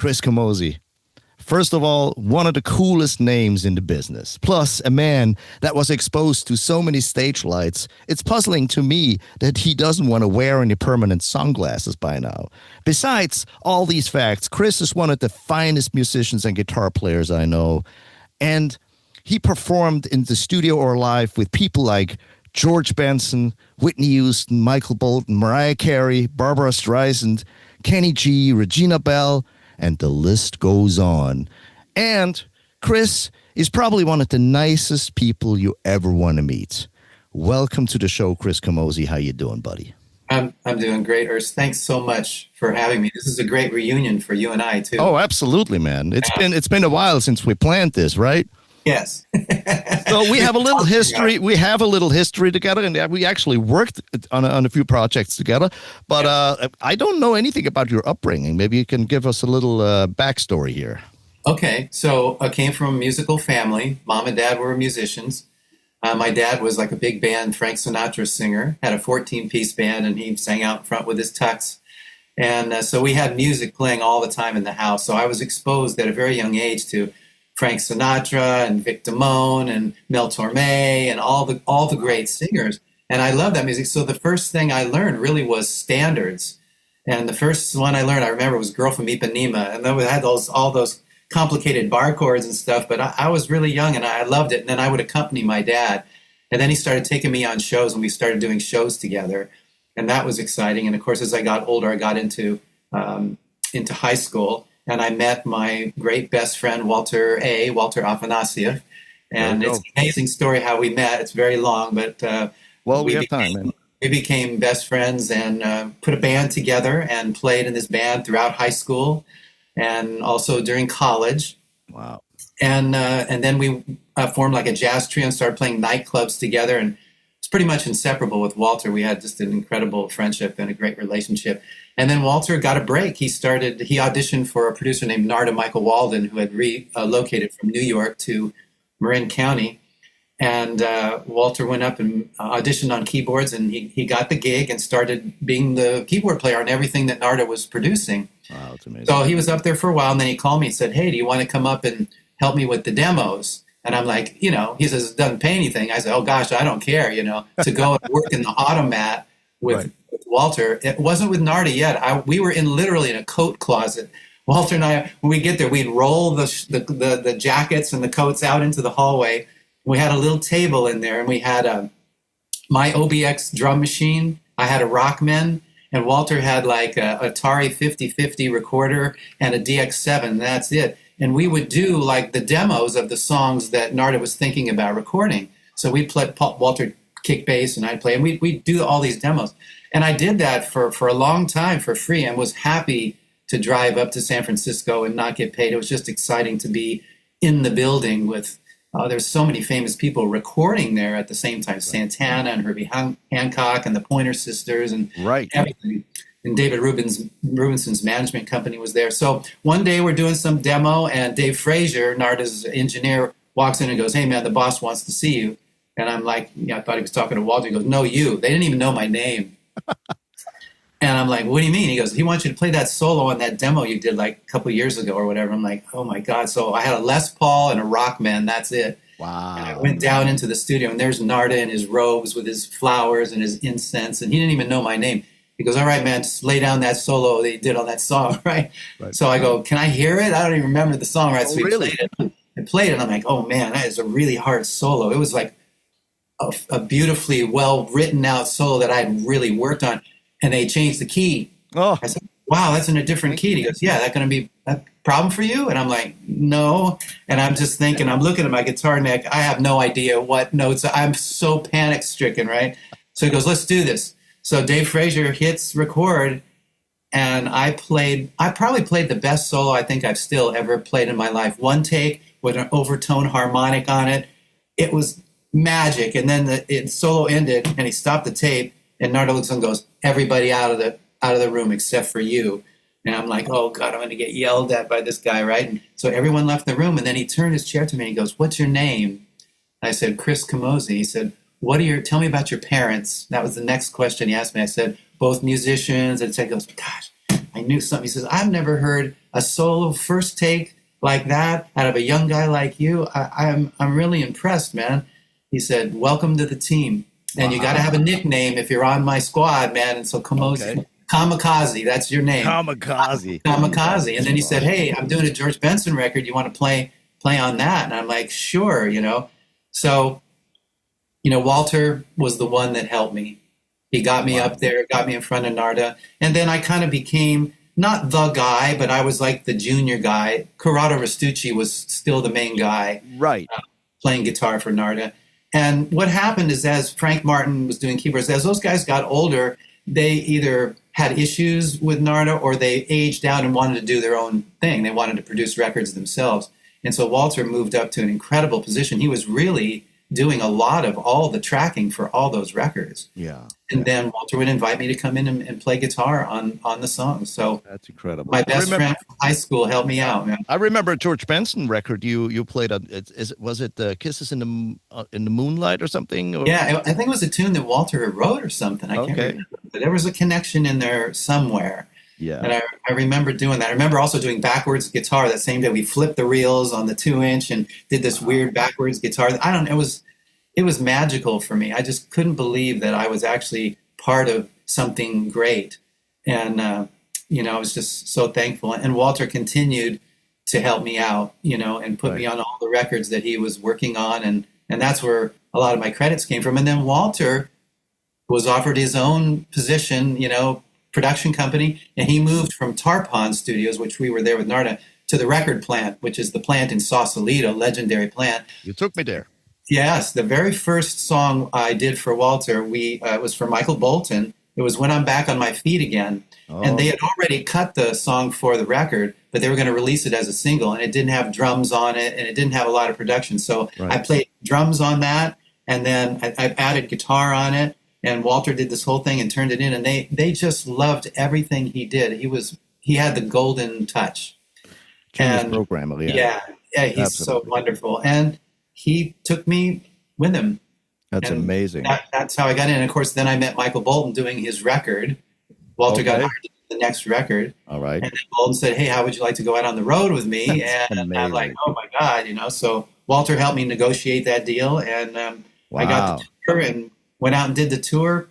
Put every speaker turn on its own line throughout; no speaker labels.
Chris Camozzi. First of all, one of the coolest names in the business. Plus, a man that was exposed to so many stage lights. It's puzzling to me that he doesn't want to wear any permanent sunglasses by now. Besides all these facts, Chris is one of the finest musicians and guitar players I know. And he performed in the studio or live with people like George Benson, Whitney Houston, Michael Bolton, Mariah Carey, Barbara Streisand, Kenny G, Regina Bell, and the list goes on. And Chris is probably one of the nicest people you ever want to meet. Welcome to the show, Chris Camozzi. How you doing, buddy?
I'm doing great, Urs. Thanks so much for having me. This is a great reunion for you and I, too.
Oh, absolutely, man. It's been a while since we planned this, right?
Yes.
So we have a little history. We have a little history together, and we actually worked on a few projects together. But I don't know anything about your upbringing. Maybe you can give us a little backstory here.
Okay. So I came from a musical family. Mom and dad were musicians. My dad was like a big band Frank Sinatra singer, had a 14-piece band, and he sang out in front with his tux. And so we had music playing all the time in the house. So I was exposed at a very young age to Frank Sinatra and Vic Damone and Mel Torme and all the great singers. And I love that music. So the first thing I learned really was standards. And the first one I learned, I remember, was Girl from Ipanema. And then we had all those complicated bar chords and stuff. But I was really young and I loved it. And then I would accompany my dad. And then he started taking me on shows and we started doing shows together. And that was exciting. And of course, as I got older, I got into high school. And I met my great best friend, Walter Afanasieff. And it's an amazing story how we met. It's very long, but
we have time, man.
We became best friends and put a band together and played in this band throughout high school and also during college.
Wow.
And then we formed like a jazz trio and started playing nightclubs together. And it's pretty much inseparable with Walter. We had just an incredible friendship and a great relationship. And then Walter got a break. He auditioned for a producer named Narda Michael Walden, who had relocated from New York to Marin County. And Walter went up and auditioned on keyboards, and he got the gig and started being the keyboard player on everything that Narda was producing.
Wow, that's amazing.
So he was up there for a while, and then he called me and said, "Hey, do you want to come up and help me with the demos?" And I'm like, he says, "It doesn't pay anything." I said, "Oh, gosh, I don't care, to go and work in the automat with Walter." It wasn't with Narda yet. We were literally in a coat closet. Walter and I, when we get there, we'd roll the jackets and the coats out into the hallway. We had a little table in there, and we had my OBX drum machine. I had a Rockman, and Walter had like a Atari 5050 recorder and a DX7. That's it. And we would do like the demos of the songs that Narda was thinking about recording. So we'd play Walter kick bass and I'd play, and we'd do all these demos. And I did that for a long time for free and was happy to drive up to San Francisco and not get paid. It was just exciting to be in the building with, there's so many famous people recording there at the same time. Santana and Herbie Hancock and the Pointer Sisters and everything. And David Rubinson's management company was there. So one day we're doing some demo, and Dave Frazier, Narda's engineer, walks in and goes, "Hey, man, the boss wants to see you." And I'm like, I thought he was talking to Walter. He goes, "No, you." They didn't even know my name. And I'm like, "What do you mean?" He goes, "He wants you to play that solo on that demo you did like a couple of years ago or whatever." I'm like, "Oh, my God." So I had a Les Paul and a Rockman. That's it.
Wow. And
I went down into the studio, and there's Narda in his robes with his flowers and his incense. And he didn't even know my name. He goes, "All right, man, just lay down that solo that you did on that song," right? So I go, "Can I hear it?" I don't even remember the song, right?
Oh,
so he
really?
played it. I played it, and I'm like, "Oh, man, that is a really hard solo." It was like a beautifully well-written out solo that I had really worked on, and they changed the key.
Oh.
I said, "Wow, that's in a different key." He goes, "Yeah, that going to be a problem for you?" And I'm like, "No." And I'm just thinking, I'm looking at my guitar neck. I have no idea what notes. I'm so panic-stricken, right? So he goes, "Let's do this." So Dave Frazier hits record, and I probably played the best solo I think I've still ever played in my life. One take with an overtone harmonic on it. It was magic. And then the solo ended, and he stopped the tape, and Narda looks and goes, "Everybody out of the room except for you." And I'm like, "Oh, God, I'm going to get yelled at by this guy, right?" And so everyone left the room, and then he turned his chair to me and he goes, "What's your name?" I said, "Chris Camozzi." He said, "Tell me about your parents." That was the next question he asked me. I said, "Both musicians." And he goes, "Gosh, I knew something." He says, "I've never heard a solo first take like that out of a young guy like you, I'm really impressed, man. He said, welcome to the team. And you got to have a nickname if you're on my squad, man. And so Camozzi, Kamikaze, that's your name. Kamikaze. And then he said, hey, I'm doing a George Benson record. You want to play on that? And I'm like, sure, you know. So, you know, Walter was the one that helped me. He got me up there, got me in front of Narda. And then I kind of became not the guy, but I was like the junior guy. Corrado Restucci was still the main guy.
Right.
Playing guitar for Narda. And what happened is, as Frank Martin was doing keyboards, as those guys got older, they either had issues with Narda or they aged out and wanted to do their own thing. They wanted to produce records themselves. And so Walter moved up to an incredible position. He was really doing a lot of all the tracking for all those records.
Yeah.
And then Walter would invite me to come in and play guitar on the songs. So
that's incredible.
My best friend from high school helped me out, man.
I remember a George Benson record you played on. Was it Kisses in the Moonlight or something? Or?
Yeah, I think it was a tune that Walter wrote or something. I can't remember. But there was a connection in there somewhere.
Yeah.
And I remember doing that. I remember also doing backwards guitar that same day. We flipped the reels on the 2-inch and did this weird backwards guitar. I don't know. It was magical for me. I just couldn't believe that I was actually part of something great. And, you know, I was just so thankful. And Walter continued to help me out, you know, and put me on all the records that he was working on. And that's where a lot of my credits came from. And then Walter was offered his own position, you know, production company. And he moved from Tarpon Studios, which we were there with Narda, to the record plant, which is the plant in Sausalito, legendary plant.
You took me there.
Yes, the very first song I did for Walter, it was for Michael Bolton. It was When I'm Back on My Feet Again. Oh. And they had already cut the song for the record, but they were going to release it as a single, and it didn't have drums on it, and it didn't have a lot of production. So I played drums on that, and then I added guitar on it, and Walter did this whole thing and turned it in, and they just loved everything he did. He had the golden touch.
Genius programmer,
yeah, he's Absolutely. So wonderful. And he took me with him.
That's amazing.
That's how I got in. And of course, then I met Michael Bolton doing his record. Walter got hired to do the next record. All right. And then Bolton said, hey, how would you like to go out on the road with me? And I'm like, oh my God, you know. So Walter helped me negotiate that deal. And I got the tour and went out and did the tour.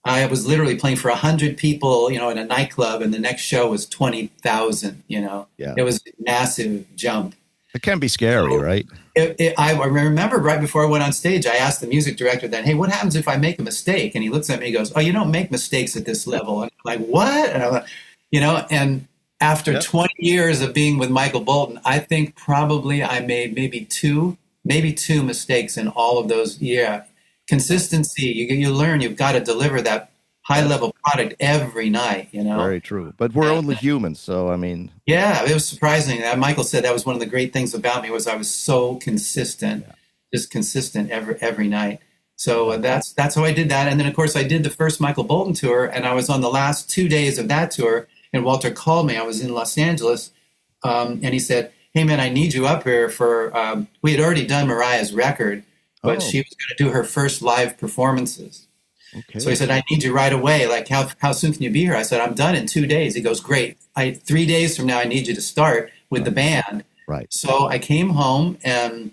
I was literally playing for 100 people, you know, in a nightclub. And the next show was 20,000, you know. Yeah. It was a massive jump.
It can be scary, right?
I remember right before I went on stage, I asked the music director then, hey, what happens if I make a mistake? And he looks at me and goes, oh, you don't make mistakes at this level. And I'm like, what? And I'm like, you know, and after 20 years of being with Michael Bolton, I think probably I made maybe two mistakes in all of those. Yeah. Consistency. You learn you've got to deliver that high-level product every night, you know?
Very true. But we're only humans, so, I mean...
Yeah, it was surprising. Michael said that was one of the great things about me was I was so consistent, just consistent every night. So that's how I did that. And then, of course, I did the first Michael Bolton tour, and I was on the last 2 days of that tour, and Walter called me. I was in Los Angeles, and he said, hey, man, I need you up here for... we had already done Mariah's record, but she was going to do her first live performances. Okay. So he said, I need you right away. Like, how soon can you be here? I said, I'm done in 2 days. He goes, great. 3 days from now, I need you to start with the band. Right. So I came home, and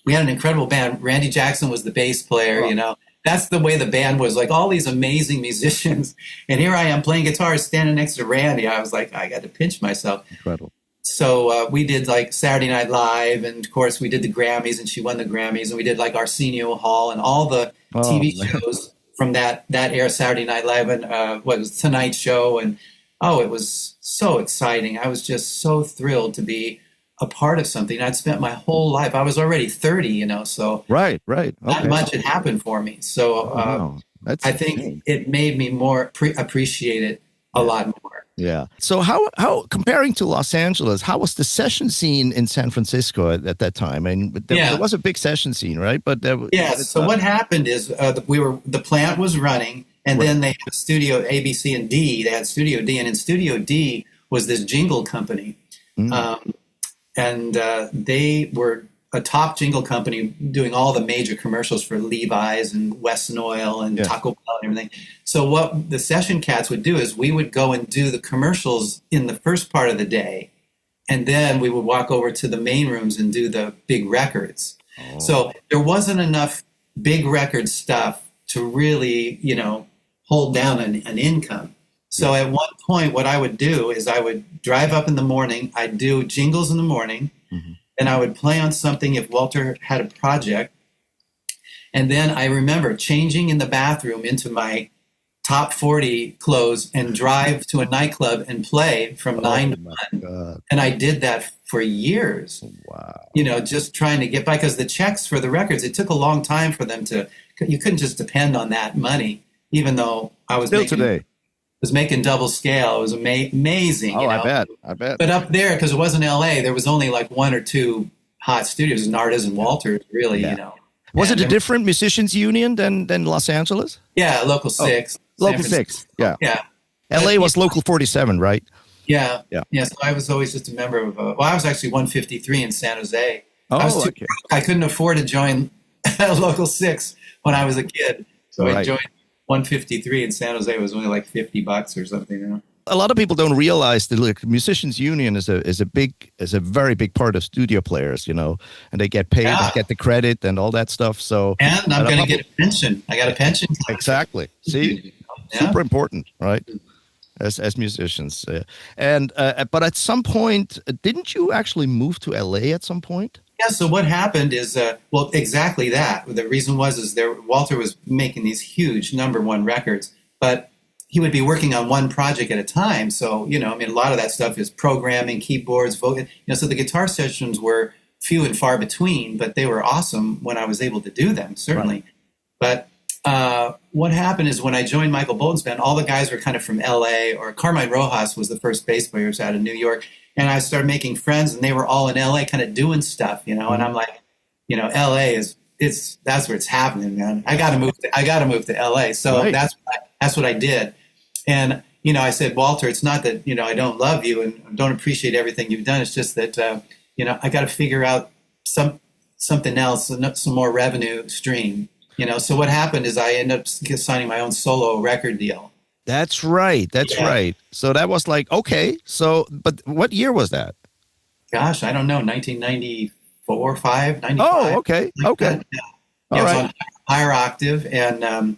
we had an incredible band. Randy Jackson was the bass player, you know. That's the way the band was, like all these amazing musicians. And here I am playing guitar, standing next to Randy. I was like, I got to pinch myself.
Incredible.
So we did like Saturday Night Live, and of course we did the Grammys, and she won the Grammys, and we did like Arsenio Hall and all the TV shows from that era, Saturday Night Live, and what was Tonight Show, and it was so exciting. I was just so thrilled to be a part of something. I'd spent my whole life. I was already 30, you know, so
right. Okay.
Not much had happened for me. So I think it made me more appreciate it a lot more.
Yeah. So how comparing to Los Angeles, how was the session scene in San Francisco at that time? And there was a big session scene, right? But
so what happened is the plant was running, and then they had Studio A, B, C, and D. They had Studio D, and in Studio D was this jingle company, and they were a top jingle company doing all the major commercials for Levi's and Wesson Oil and Taco Bell and everything. So what the session cats would do is we would go and do the commercials in the first part of the day, and then we would walk over to the main rooms and do the big records. Oh. So there wasn't enough big record stuff to really, hold down an income. So at one point, what I would do is I would drive up in the morning. I'd do jingles in the morning, and I would play on something if Walter had a project. And then I remember changing in the bathroom into my top 40 clothes and drive to a nightclub and play from 9 to 1. God. And I did that for years. Wow. Just trying to get by, because the checks for the records, it took a long time for them you couldn't just depend on that money, even though I was making double scale. It was amazing.
Oh, I bet.
But up there, because it wasn't LA, there was only like one or two hot studios, Narda's and Walters, really,
Was it a different musicians union than Los Angeles?
Yeah, Local 6.
Local 6, yeah.
Yeah.
LA was Local 47, right?
Yeah. So I was always just a member of, I was actually 153 in San Jose.
Okay.
I couldn't afford to join Local 6 when I was a kid. So I joined 153 in San Jose. It was only like $50 or something,
A lot of people don't realize that musicians union is a very big part of studio players, and they get paid, they get the credit and all that stuff. So
and I'm going to get a pension. I got a pension.
Exactly. See, super important, right? As musicians, but at some point, didn't you actually move to LA at some point?
Yeah. So what happened is, exactly that. The reason was Walter was making these huge #1 records, but he would be working on one project at a time. So, a lot of that stuff is programming, keyboards, vocal, so the guitar sessions were few and far between, but they were awesome when I was able to do them, certainly. Right. But what happened is when I joined Michael Bolton's band, all the guys were kind of from LA, or Carmine Rojas was the first bass player, was out of New York. And I started making friends, and they were all in LA kind of doing stuff, and I'm like, LA that's where it's happening, man. I got to move to LA. So that's what I did. And, I said, Walter, it's not that, I don't love you and don't appreciate everything you've done. It's just that, I got to figure out something else, some more revenue stream, So what happened is I ended up signing my own solo record deal.
That's right. Right. So that was like, okay. So, but what year was that?
Gosh, I don't know. 1994, 5, 95.
Oh, okay. Okay.
Yeah, it was on Higher Octave. And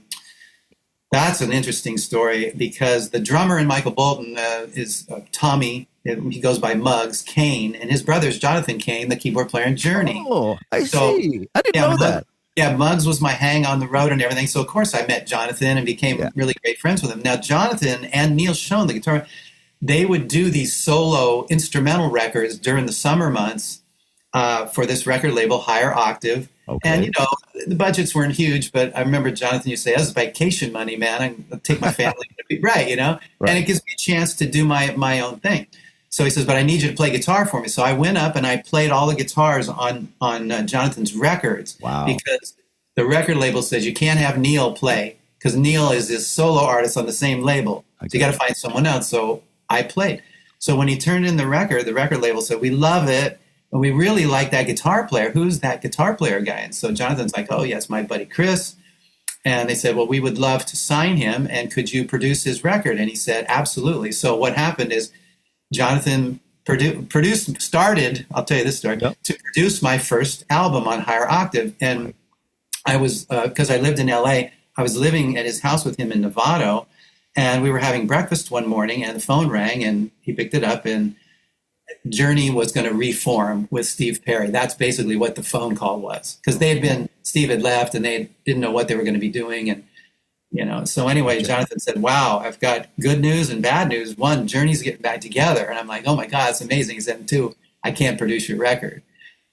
that's an interesting story, because the drummer in Michael Bolton is Tommy. He goes by Muggs Kane, and his brother is Jonathan Kane, the keyboard player in Journey.
Oh, I see. I didn't know that.
Yeah, Muggs was my hang on the road and everything. So, of course, I met Jonathan and became really great friends with him. Now, Jonathan and Neil Schoen, the guitar, they would do these solo instrumental records during the summer months for this record label, Higher Octave. Okay. And, the budgets weren't huge, but I remember Jonathan used to say, "This is vacation money, man. I take my family." Right. And it gives me a chance to do my own thing. So he says, "But I need you to play guitar for me." So I went up and I played all the guitars on Jonathan's records.
Wow.
Because the record label says you can't have Neil play, because Neil is his solo artist on the same label. Okay. So you got to find someone else. So I played. So when he turned in the record label said, "We love it, and we really like that guitar player. Who's that guitar player guy?" And so Jonathan's like, "Oh, yes, my buddy Chris." And they said, "Well, we would love to sign him, and could you produce his record?" And he said, "Absolutely." So what happened is Jonathan started, I'll tell you this story, to produce my first album on Higher Octave. And I was, because I lived in LA, I was living at his house with him in Novato, and we were having breakfast one morning, and the phone rang, and he picked it up, and Journey was going to reform with Steve Perry. That's basically what the phone call was, because Steve had left, and they didn't know what they were going to be doing. And so anyway, Jonathan said, "Wow, I've got good news and bad news. One, Journey's getting back together." And I'm like, "Oh my God, it's amazing." He said, "Two, I can't produce your record.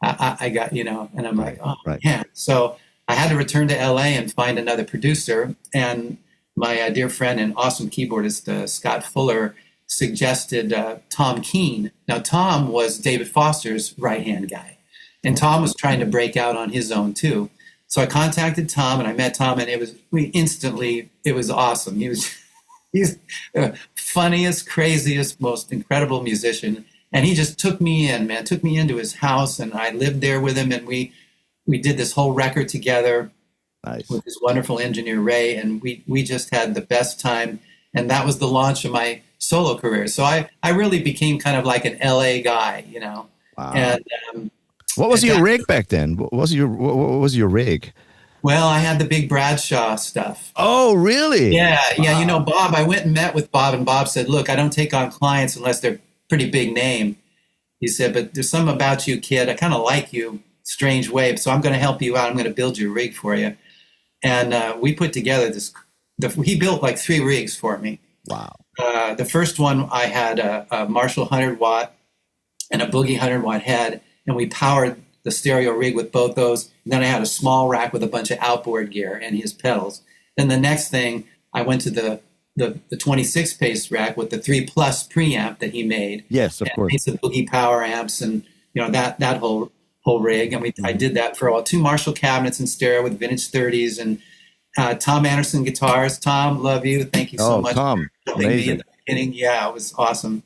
I got, and I'm like, "Oh, yeah." So I had to return to LA and find another producer. And my dear friend and awesome keyboardist, Scott Fuller, suggested Tom Keene. Now, Tom was David Foster's right-hand guy. And Tom was trying to break out on his own too. So I contacted Tom, and I met Tom, and it was awesome. He's the funniest, craziest, most incredible musician. And he just took me in, man, took me into his house, and I lived there with him, and we did this whole record together.
Nice.
With his wonderful engineer Ray, and we just had the best time. And that was the launch of my solo career. So I really became kind of like an LA guy, you know.
Wow.
And
what was your rig back then? What was your rig?
Well, I had the big Bradshaw stuff.
Oh, really?
Yeah, yeah.
Wow.
You know, Bob, I went and met with Bob, and Bob said, "Look, I don't take on clients unless they're pretty big name." He said, "But there's something about you, kid. I kind of like you, strange way. So I'm going to help you out. I'm going to build your rig for you." And we put together this. He built like 3 rigs for me.
Wow.
The first one, I had a Marshall 100-watt and a Boogie 100-watt head, and we powered the stereo rig with both those. And then I had a small rack with a bunch of outboard gear and his pedals. Then the next thing, I went to the 26-pace rack with the 3+ preamp that he made.
Yes, of course.
Made some Boogie power amps and that whole rig. And I did that for 2 Marshall cabinets in stereo with vintage 30s and Tom Anderson guitars. Tom, love you. Thank you so much.
Tom,
for helping me in the beginning. Yeah, it was awesome.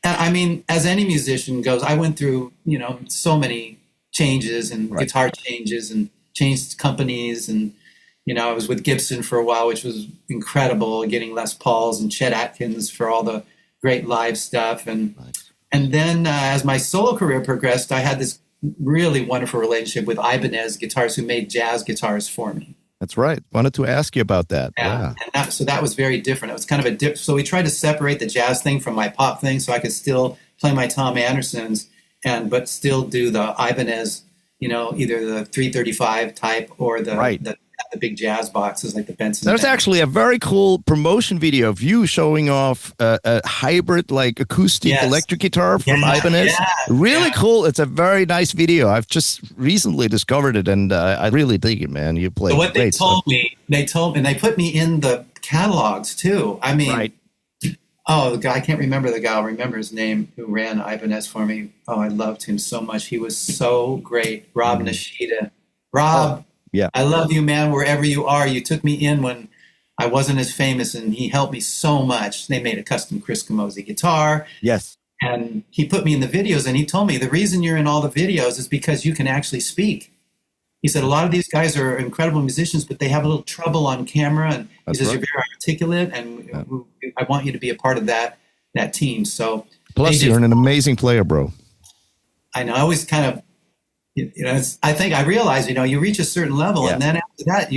And I mean, as any musician goes, I went through, so many changes and guitar changes and changed companies. And, I was with Gibson for a while, which was incredible, getting Les Pauls and Chet Atkins for all the great live stuff. And then as my solo career progressed, I had this really wonderful relationship with Ibanez Guitars, who made jazz guitars for me.
That's right. Wanted to ask you about that. Yeah.
And so that was very different. It was kind of so we tried to separate the jazz thing from my pop thing, so I could still play my Tom Andersons but still do the Ibanez, either the 335 type or the big jazz boxes like the Benson.
There's actually a very cool promotion video of you showing off a hybrid, like acoustic electric guitar from Ibanez. Really cool. It's a very nice video. I've just recently discovered it, and I really dig it, man. You play.
So what they told me, and they put me in the catalogs too. I mean, the guy, I can't remember the guy. I'll remember his name, who ran Ibanez for me. Oh, I loved him so much. He was so great. Rob Nishida. Rob.
Yeah,
I love you, man, wherever you are. You took me in when I wasn't as famous, and he helped me so much. They made a custom Chris Camozzi guitar.
Yes. And
he put me in the videos, and he told me, the reason you're in all the videos is because you can actually speak. He said, a lot of these guys are incredible musicians, but they have a little trouble on camera. And he says, you're very articulate, and I want you to be a part of that team.
Plus, you're an amazing player, bro.
I know. I always kind of, I realize, you reach a certain level, and then after that,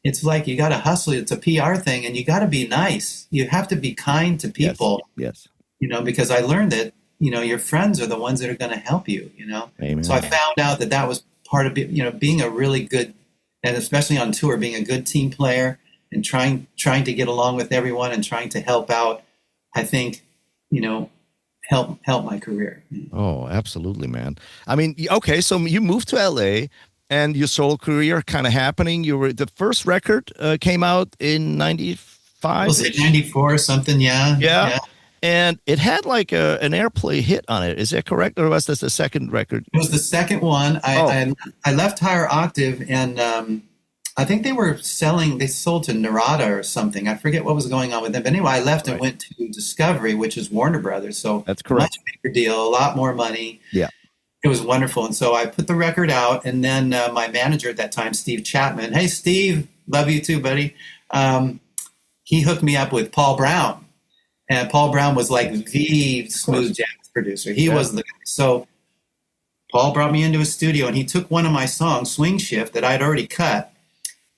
it's like you got to hustle. It's a PR thing, and you got to be nice. You have to be kind to people.
Yes.
Because I learned that, your friends are the ones that are going to help you,
Amen.
So I found out that was part of it, being a really good, and especially on tour, being a good team player and trying to get along with everyone and trying to help out, I think, help my career.
Oh, absolutely, man. I mean, okay, so you moved to LA and your solo career kind of happening. The first record came out in 95.
Was it 94 or something? Yeah.
And it had like an airplay hit on it. Is that correct? Or was this the second record?
It was the second one. I left Higher Octave, and I think they sold to Narada or something. I forget what was going on with them. But anyway, I left and went to Discovery, which is Warner Brothers. So
that's correct.
Much bigger deal, a lot more money.
Yeah.
It was wonderful. And so I put the record out, and then my manager at that time, Steve Chapman. Hey, Steve, love you too, buddy. He hooked me up with Paul Brown. And Paul Brown was like the smooth jazz producer. He was the guy. So Paul brought me into his studio, and he took one of my songs, Swing Shift, that I'd already cut,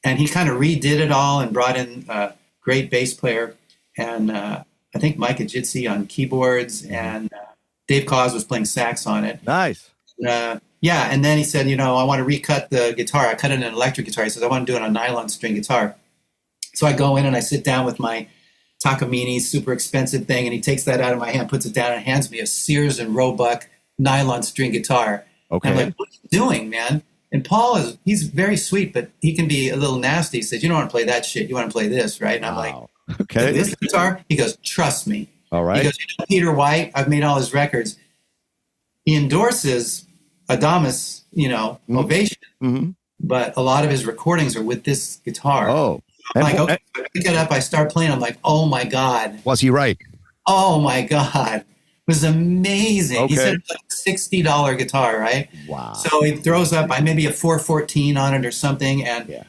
and he kind of redid it all and brought in a great bass player. And I think Mike Ajitsi on keyboards, and Dave Cause was playing sax on it.
Nice.
And then he said, I want to recut the guitar. I cut it in an electric guitar. He says, I want to do it on a nylon string guitar. So I go in and I sit down with my Takamine super expensive thing, and he takes that out of my hand, puts it down, and hands me a Sears and Roebuck nylon string guitar.
Okay.
And I'm like, what are you doing, man? And Paul he's very sweet, but he can be a little nasty. He says, you don't want to play that shit. You want to play this, right? And I'm like,
okay.
This guitar? He goes, trust me.
All right.
He goes, Peter White, I've made all his records. He endorses Adamus, Ovation, but a lot of his recordings are with this guitar.
Oh.
I'm like, okay, I pick it up, I start playing. I'm like, oh my God.
Was he right?
Oh my God. was amazing.
Okay.
He said it was like a $60 guitar, right?
Wow.
So he throws up maybe a 414 on it or something, and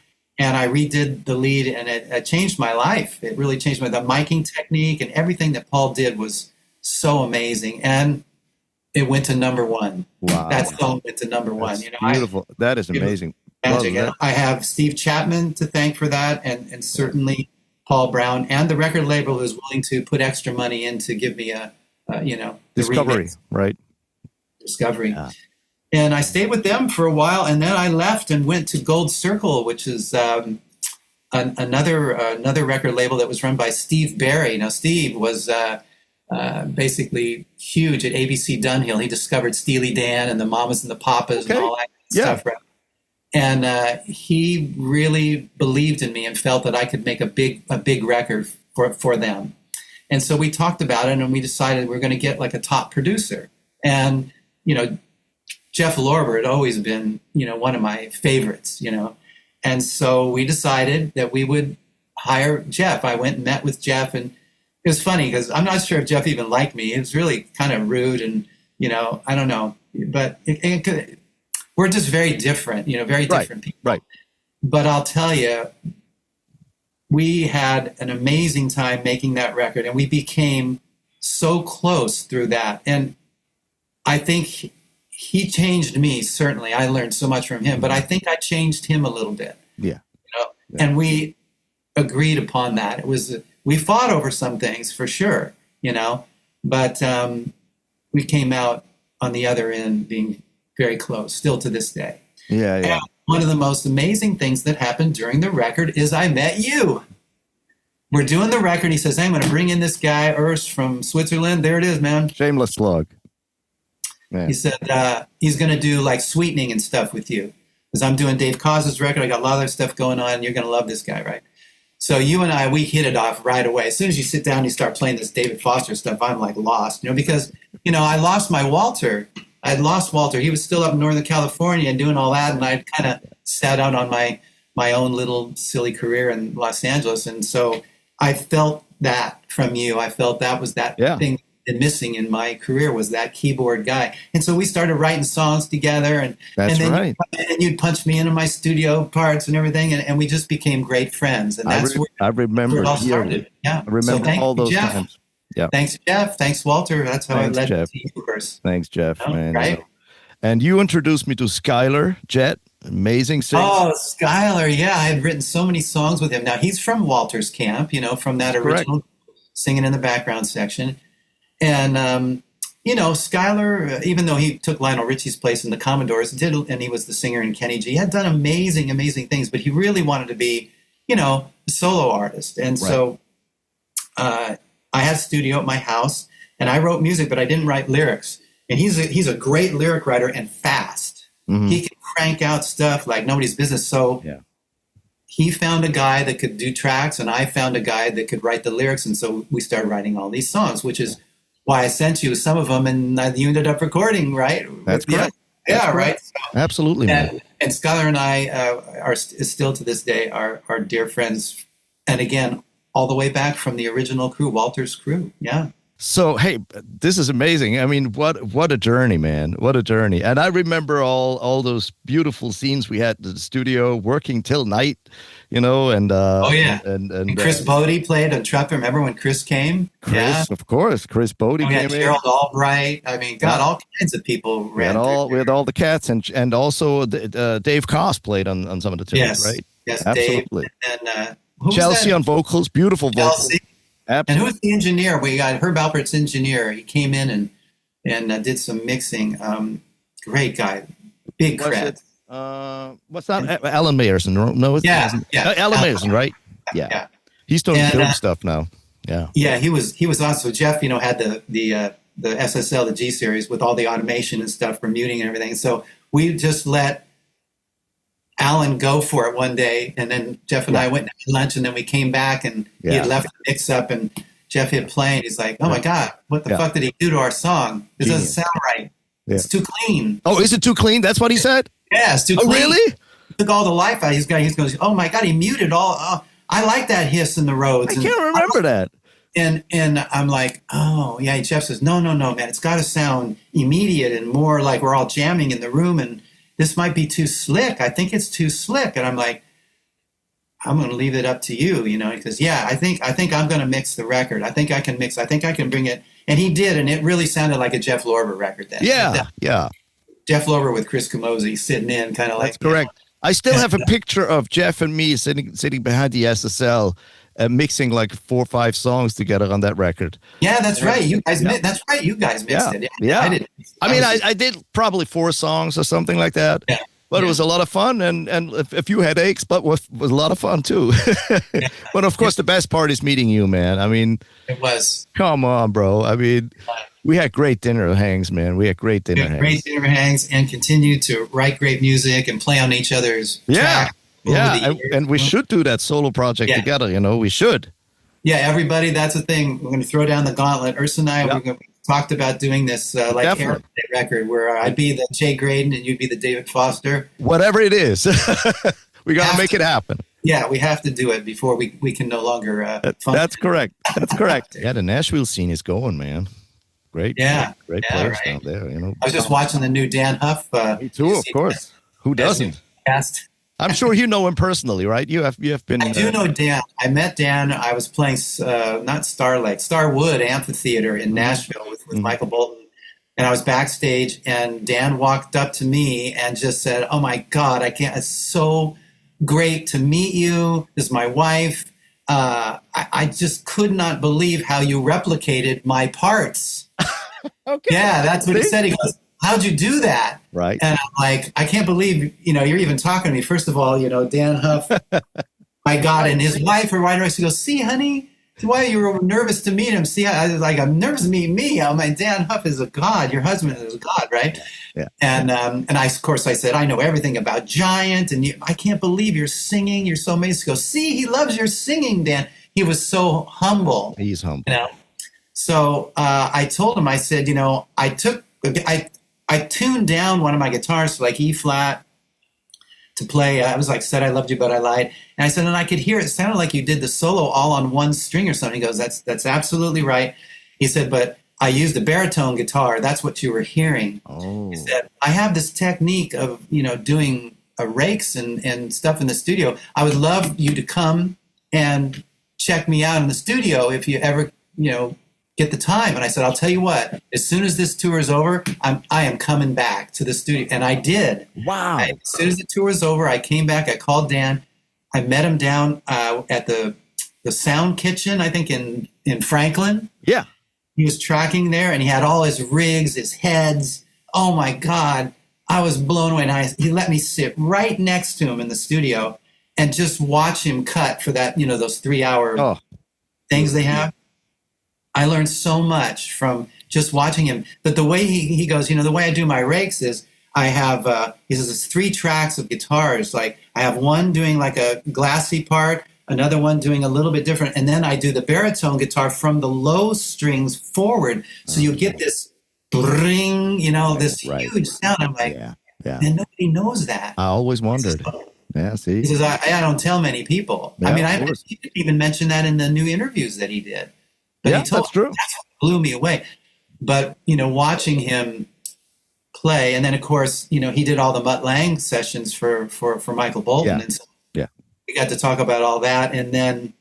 I redid the lead, and it changed my life. It really changed the miking technique, and everything that Paul did was so amazing. And it went to number one.
Wow.
That song went to number one.
Beautiful. That is amazing.
Magic. And I have Steve Chapman to thank for that, and certainly Paul Brown and the record label who's willing to put extra money in to give me a
Discovery,
remix.
right?
Discovery. Yeah. And I stayed with them for a while, and then I left and went to Gold Circle, which is another record label that was run by Steve Barry. Now, Steve was basically huge at ABC Dunhill. He discovered Steely Dan and the Mamas and the Papas and all that stuff. Right? And he really believed in me and felt that I could make a big record for them. And so we talked about it, and we decided we were going to get like a top producer. And, Jeff Lorber had always been, one of my favorites, And so we decided that we would hire Jeff. I went and met with Jeff, and it was funny because I'm not sure if Jeff even liked me. It was really kind of rude, and, I don't know. But we're just very different, very different people.
Right.
But I'll tell you, we had an amazing time making that record, and we became so close through that. And I think he changed me, certainly. I learned so much from him, but I think I changed him a little bit.
Yeah.
And we agreed upon that. We fought over some things for sure, but we came out on the other end being very close, still to this day.
Yeah.
And one of the most amazing things that happened during the record is I met you. We're doing the record. He says, hey, I'm going to bring in this guy, Urs from Switzerland. There it is, man.
Shameless plug. Man.
He said he's going to do like sweetening and stuff with you. Because I'm doing Dave Kozz's record. I got a lot of other stuff going on. You're going to love this guy, right? So you and I, we hit it off right away. As soon as you sit down and you start playing this David Foster stuff, I'm like lost, because, I lost my Walter. I'd lost Walter. He was still up in Northern California and doing all that. And I'd kind of sat out on my own little silly career in Los Angeles. And so I felt that from you. I felt that was that thing missing in my career was that keyboard guy. And so we started writing songs together. And then you'd punch me into my studio parts and everything. And we just became great friends. And that's where it all started. Yeah.
I remember all those times. Yeah.
Thanks, Jeff. Thanks, Walter. That's how I led to you first.
Thanks, Jeff, man. Right? And you introduced me to Skylar Jett. Amazing singer.
Oh, Skylar. Yeah. I had written so many songs with him. Now, he's from Walter's camp, from that original singing in the background section. And, Skylar, even though he took Lionel Richie's place in the Commodores, and he was the singer in Kenny G, he had done amazing, amazing things, but he really wanted to be, a solo artist. And so I had a studio at my house, and I wrote music, but I didn't write lyrics. And he's a great lyric writer and fast. Mm-hmm. He can crank out stuff like nobody's business. So he found a guy that could do tracks, and I found a guy that could write the lyrics. And so we started writing all these songs, which is why I sent you some of them, and you ended up recording, right?
That's correct.
Yeah, right. So,
absolutely.
And Skylar and I are still to this day are dear friends. And again, all the way back from the original crew, Walter's crew. Yeah.
So, hey, this is amazing. I mean, what a journey, man. What a journey. And I remember all those beautiful scenes we had in the studio working till night, and and
Chris Bodie played on trumpet. Remember when Chris came?
Chris, of course. Chris Bodie came in.
Gerald Albright. I mean, God, all kinds of people ran
we had all the cats, and also Dave Koss played on some of the tunes, right?
Yes,
absolutely.
Dave. And
Chelsea on vocals, beautiful vocals.
Chelsea. Absolutely. And who was the engineer? We got Herb Alpert's engineer. He came in and did some mixing. Great guy, big cred.
What's that? Alan Mayerson? No, Alan Mayerson, right? Yeah. He's doing film stuff now. Yeah, he was awesome. So Jeff, had the SSL, the G series with all the automation and stuff for muting and everything. So we just let Alan go for it one day, and then Jeff and I went to lunch, and then we came back, and he had left the mix up, and Jeff hit play, and he's like, "Oh my God, what the fuck did he do to our song? It doesn't sound right. It's too clean." Oh, is it too clean? That's what he said?
Yeah, it's too clean.
Oh, really?
He took all the life out. He goes, "Oh my God, he muted all. I like that hiss in the Rhodes."
I can't remember that.
And I'm like, oh yeah. Jeff says, no, man, it's got to sound immediate and more like we're all jamming in the room, and this might be too slick. I think it's too slick. And I'm like, I'm going to leave it up to you, because I think I'm going to mix the record. I think I can mix. I think I can bring it. And he did, and it really sounded like a Jeff Lorber record then.
Yeah.
Jeff Lorber with Chris Camozzi sitting in, kind of like.
That's correct. I still have a picture of Jeff and me sitting behind the SSL, mixing like 4 or 5 songs together on that record.
Yeah, that's right. You guys, that's right. You guys mixed it.
Yeah.
I didn't.
I did probably 4 songs or something like that.
Yeah.
But it was a lot of fun and a few headaches, but was a lot of fun too. But of course, the best part is meeting you, man. I mean,
it was.
Come on, bro. I mean, we had great dinner hangs, man. We had great dinner hangs.
Great dinner hangs, and continued to write great music and play on each other's tracks.
Yeah, and we should do that solo project together. We should.
Yeah, everybody. That's the thing. We're going to throw down the gauntlet. Ursa and I we talked about doing this Air record where I'd be the Jay Graydon and you'd be the David Foster.
Whatever it is, we got to make it happen.
Yeah, we have to do it before we can no longer.
That's correct. That's correct. Yeah, the Nashville scene is going, man. Great players down there.
I was just watching the new Dan Huff.
Me too, of course. Who doesn't?
Cast.
I'm sure you know him personally, right? You have been.
I do know Dan. I met Dan. I was playing not Starlight, Starwood Amphitheater in Nashville with Michael Bolton, and I was backstage. And Dan walked up to me and just said, "Oh my God, I can't! It's so great to meet you. This is my wife. I just could not believe how you replicated my parts."
Okay.
Yeah, that's what he said. He goes, "How'd you do that?"
Right.
And I'm like, I can't believe, you're even talking to me. First of all, Dan Huff, my God, and his wife are right next. She goes, "See, honey, why you were nervous to meet him? See, I was like, I'm nervous to meet me. I'm like, Dan Huff is a god. Your husband is a god, right?"
Yeah.
And I said, "I know everything about Giant, and I can't believe you're singing. You're so amazing." She goes, "See, he loves your singing, Dan." He was so humble.
He's humble.
So I told him, I said, I tuned down one of my guitars to like E flat to play. I was like, "Said I loved you, but I lied." And I said, and I could hear it sounded like you did the solo all on one string or something. He goes, That's absolutely right. He said, "But I used a baritone guitar. That's what you were hearing."
Oh.
He said, "I have this technique of, doing rakes and stuff in the studio. I would love you to come and check me out in the studio if you ever, get the time." And I said, "I'll tell you what, as soon as this tour is over, I am coming back to the studio." And I did.
Wow.
As soon as the tour was over, I came back, I called Dan. I met him down at the Sound Kitchen, I think in Franklin.
Yeah.
He was tracking there and he had all his rigs, his heads. Oh my God. I was blown away. And he let me sit right next to him in the studio and just watch him cut for that, those 3-hour things they have. I learned so much from just watching him. But the way he goes, the way I do my rakes is I have, he says, it's 3 tracks of guitars. Like I have one doing like a glassy part, another one doing a little bit different. And then I do the baritone guitar from the low strings forward. So you get this ring, this huge sound. I'm like, and nobody knows that.
I always wondered. Yeah, see?
He says, I don't tell many people.
Yeah,
he didn't even mention that in the new interviews that he did. But
that's true.
That's what blew me away. But, watching him play, and then, of course, he did all the Mutt Lange sessions for Michael Bolton.
Yeah.
And so we got to talk about all that. And then,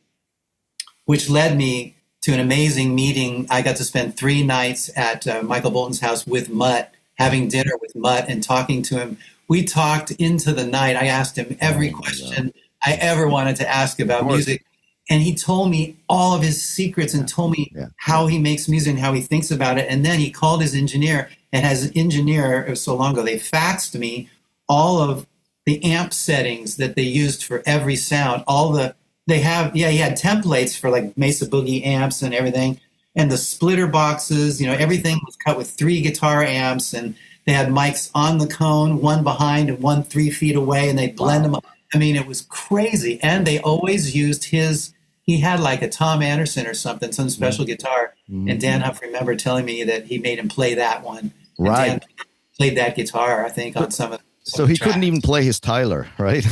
which led me to an amazing meeting. I got to spend 3 nights at Michael Bolton's house with Mutt, having dinner with Mutt and talking to him. We talked into the night. I asked him every question I ever wanted to ask about music. And he told me all of his secrets and told me how he makes music and how he thinks about it. And then he called his engineer, and his engineer, it was so long ago, they faxed me all of the amp settings that they used for every sound. He had templates for like Mesa Boogie amps and everything. And the splitter boxes, everything was cut with 3 guitar amps, and they had mics on the cone, one behind and one 3 feet away, and they blend them up. It was crazy. And they always used he had like a Tom Anderson or something, some special guitar. Mm-hmm. And Dan Huff remembered telling me that he made him play that one.
Right.
And Dan played that guitar, I think, on some of
So he couldn't even play his Tyler, right?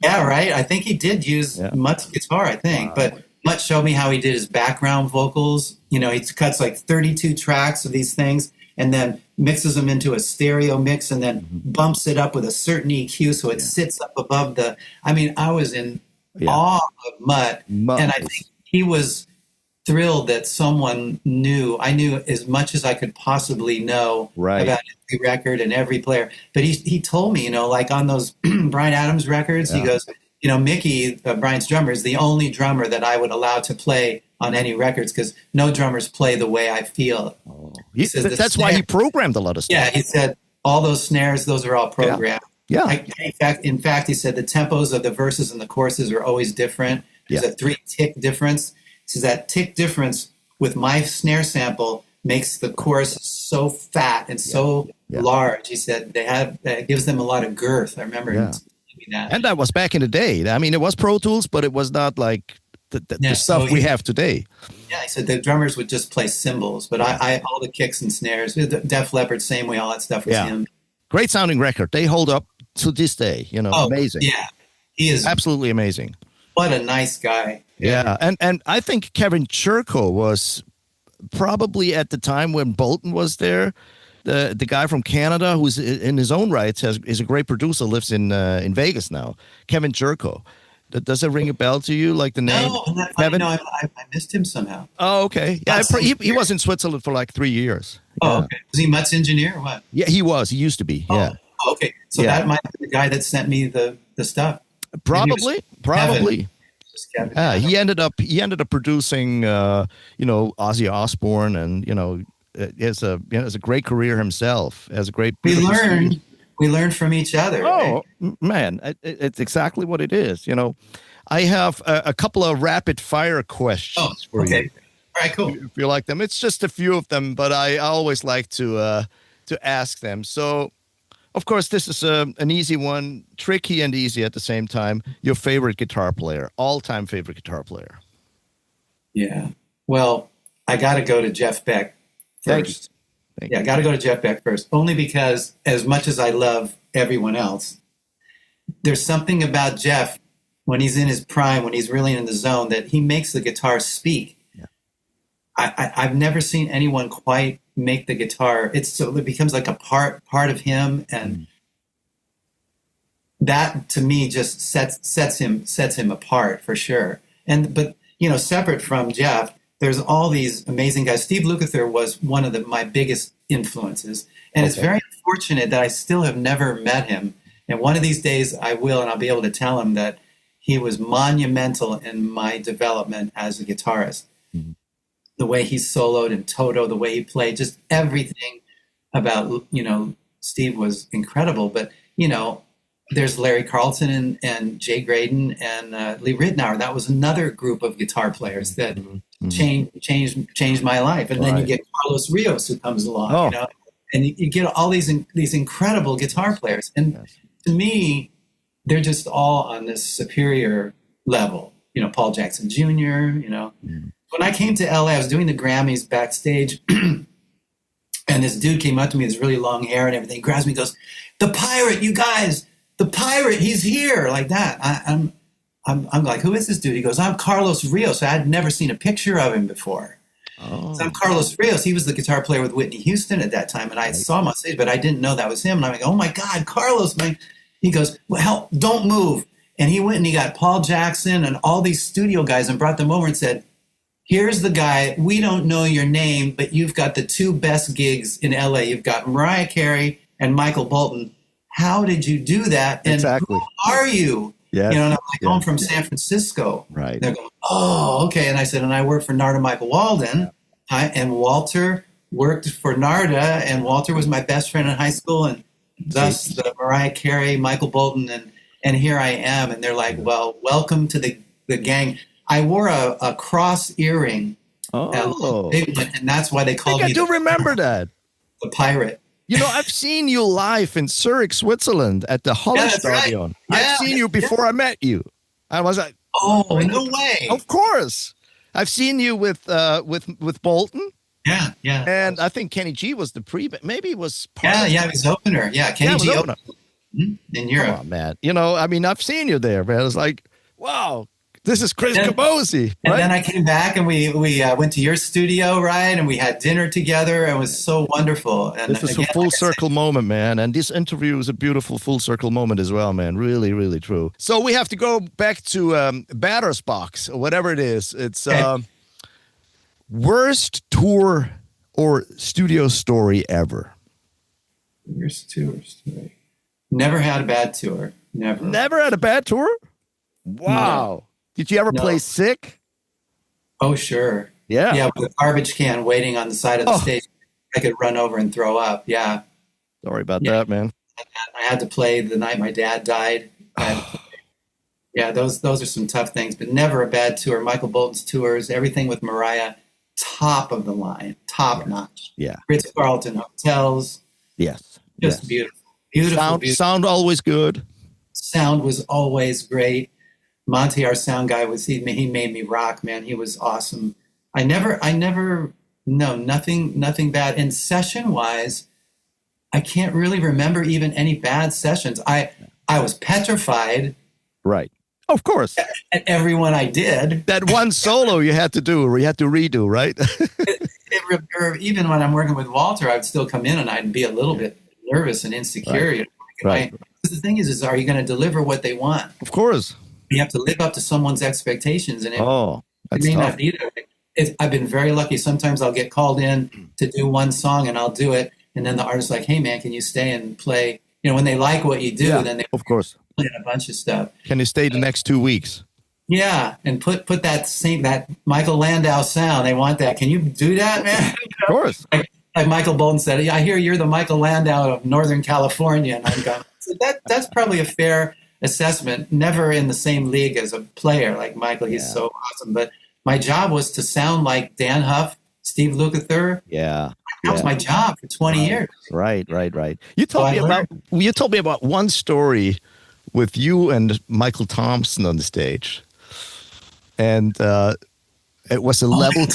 Yeah, right. I think he did use Mutt's guitar, I think. Wow. Mutt showed me how he did his background vocals. You know, he cuts like 32 tracks of these things and then mixes them into a stereo mix and then bumps it up with a certain EQ so it sits up above the. I mean, I was in awe of Mutt, and I think he was thrilled that someone knew. I knew as much as I could possibly know about every record and every player. But he told me, you know, like on those Bryan Adams records, he goes, you know, Mickey, Brian's drummer, is the only drummer that I would allow to play on any records because no drummers play the way I feel.
He says that's why he programmed a lot of stuff.
Yeah, he said all those snares, those are all programmed.
Yeah.
In fact, he said the tempos of the verses and the choruses are always different. There's a 3-tick difference. He says that tick difference with my snare sample makes the chorus so fat and so large. He said it gives them a lot of girth. I remember him telling me that.
And that was back in the day. I mean, it was Pro Tools, but it was not like the stuff we have today.
Yeah, he said the drummers would just play cymbals, but I all the kicks and snares. Def Leppard, same way, all that stuff was him.
Great sounding record. They hold up to this day. You know, amazing.
Yeah, he is
absolutely amazing.
What a nice guy.
Yeah, and I think Kevin Churko was probably at the time when Bolton was there, the guy from Canada who's in his own rights is a great producer, lives in Vegas now. Kevin Churko. Does it ring a bell to you, like the name?
No, Kevin? No, I missed him somehow.
Oh, okay. Yeah, he was in Switzerland for like 3 years.
Oh, okay. Was he Mutt's engineer or what?
Yeah, he was. He used to be. Yeah.
Oh, okay. So that might be the guy that sent me the stuff.
Probably.
Kevin.
He ended up producing, Ozzy Osbourne, and has a great career himself. Has a great.
We learned from each other.
Oh
right?
Man, it's exactly what it is. You know, I have a couple of rapid fire questions for you.
All right, cool.
If you like them, it's just a few of them, but I always like to ask them. So, of course, this is an easy one, tricky and easy at the same time. Your favorite guitar player, all-time favorite guitar player?
Yeah. Well, I got to go to Jeff Beck first.
Thank you.
I got to go to Jeff Beck first, only because as much as I love everyone else, there's something about Jeff when he's in his prime, when he's really in the zone, that he makes the guitar speak. Yeah. I've never seen anyone quite make the guitar. It becomes like a part of him, and that to me just sets him apart for sure. But separate from Jeff, there's all these amazing guys. Steve Lukather was one of my biggest influences. And it's very unfortunate that I still have never met him. And one of these days I will, and I'll be able to tell him that he was monumental in my development as a guitarist. Mm-hmm. The way he soloed in Toto, the way he played, just everything about, Steve was incredible. But, there's Larry Carlton and Jay Graydon and Lee Ritenour. That was another group of guitar players that changed my life. And then you get Carlos Rios who comes along, and you get all these incredible guitar players. And to me, they're just all on this superior level. Paul Jackson Jr., When I came to LA, I was doing the Grammys backstage, and this dude came up to me, this really long hair and everything, grabs me, and goes, "The Pirate, you guys! The Pirate, he's here!" Like that. I'm like, "Who is this dude?" He goes, "I'm Carlos Rios." I had never seen a picture of him before. Oh. So I'm Carlos Rios. He was the guitar player with Whitney Houston at that time, and I saw him on stage, but I didn't know that was him. And I'm like, "Oh my God, Carlos, man!" He goes, "Well, don't move." And he went and he got Paul Jackson and all these studio guys and brought them over and said, "Here's the guy. We don't know your name, but you've got the two best gigs in LA. You've got Mariah Carey and Michael Bolton. How did you do that? And who are you?"
Yes.
And I'm like, "I'm from San Francisco."
Right.
They're going, "Oh, okay." And I said, "And I work for Narda Michael Walden." And Walter worked for Narda, and Walter was my best friend in high school, and thus the Mariah Carey, Michael Bolton, and here I am. And they're like, "Well, welcome to the gang." I wore a cross earring.
Oh.
And that's why they called me.
I do remember that.
The Pirate.
I've seen you live in Zurich, Switzerland at the Hallenstadion.
Right.
I've seen you before I met you. I was like,
"Oh, no way!"
Of course, I've seen you with Bolton.
Yeah.
And I think Kenny G was the maybe it was part.
He was opener. Yeah, Kenny G opener in Europe.
Come on, man. I've seen you there, man. It's like, wow. This is Chris Camozzi.
And
right?
then I came back and we went to your studio, right? And we had dinner together. It was so wonderful. And
This was a full circle moment, man. And this interview is a beautiful full circle moment as well, man. Really, really true. So we have to go back to Batter's Box, or whatever it is. It's worst tour or studio story ever.
Worst tour story. Never had a bad tour. Never.
Never had a bad tour? Wow.
No.
Did you ever play sick?
Oh, sure.
Yeah.
Yeah, with a garbage can waiting on the side of the stage. I could run over and throw up. Yeah.
Sorry about that, man.
I had to play the night my dad died. Yeah, those are some tough things, but never a bad tour. Michael Bolton's tours, everything with Mariah, top of the line, top notch.
Yeah.
Ritz-Carlton hotels.
Yes.
Just beautiful. Beautiful.
Sound always good.
Sound was always great. Monty, our sound guy, he made me rock, man. He was awesome. Nothing bad. And session wise, I can't really remember even any bad sessions. I was petrified.
Right. Of course.
At everyone I did.
That one solo you had to do, or you had to redo, right?
Or even when I'm working with Walter, I would still come in and I'd be a little bit nervous and insecure.
Right.
The thing is are you going to deliver what they want?
Of course.
You have to live up to someone's expectations. And
that's
may
tough.
not either. I've been very lucky. Sometimes I'll get called in to do one song and I'll do it. And then the artist's like, hey, man, can you stay and play? You know, when they like what you do, then they
of course
play a bunch of stuff.
Can you stay the next 2 weeks?
Yeah, and put that Michael Landau sound. They want that. Can you do that, man?
Of course.
Like Michael Bolton said, I hear you're the Michael Landau of Northern California. And I'm going, so that's probably a fair assessment. Never in the same league as a player like Michael. He's so awesome. But my job was to sound like Dan Huff, Steve Lukather.
Yeah.
That was my job for 20 years.
Right. You told me about one story with you and Michael Thompson on the stage. And it was a level.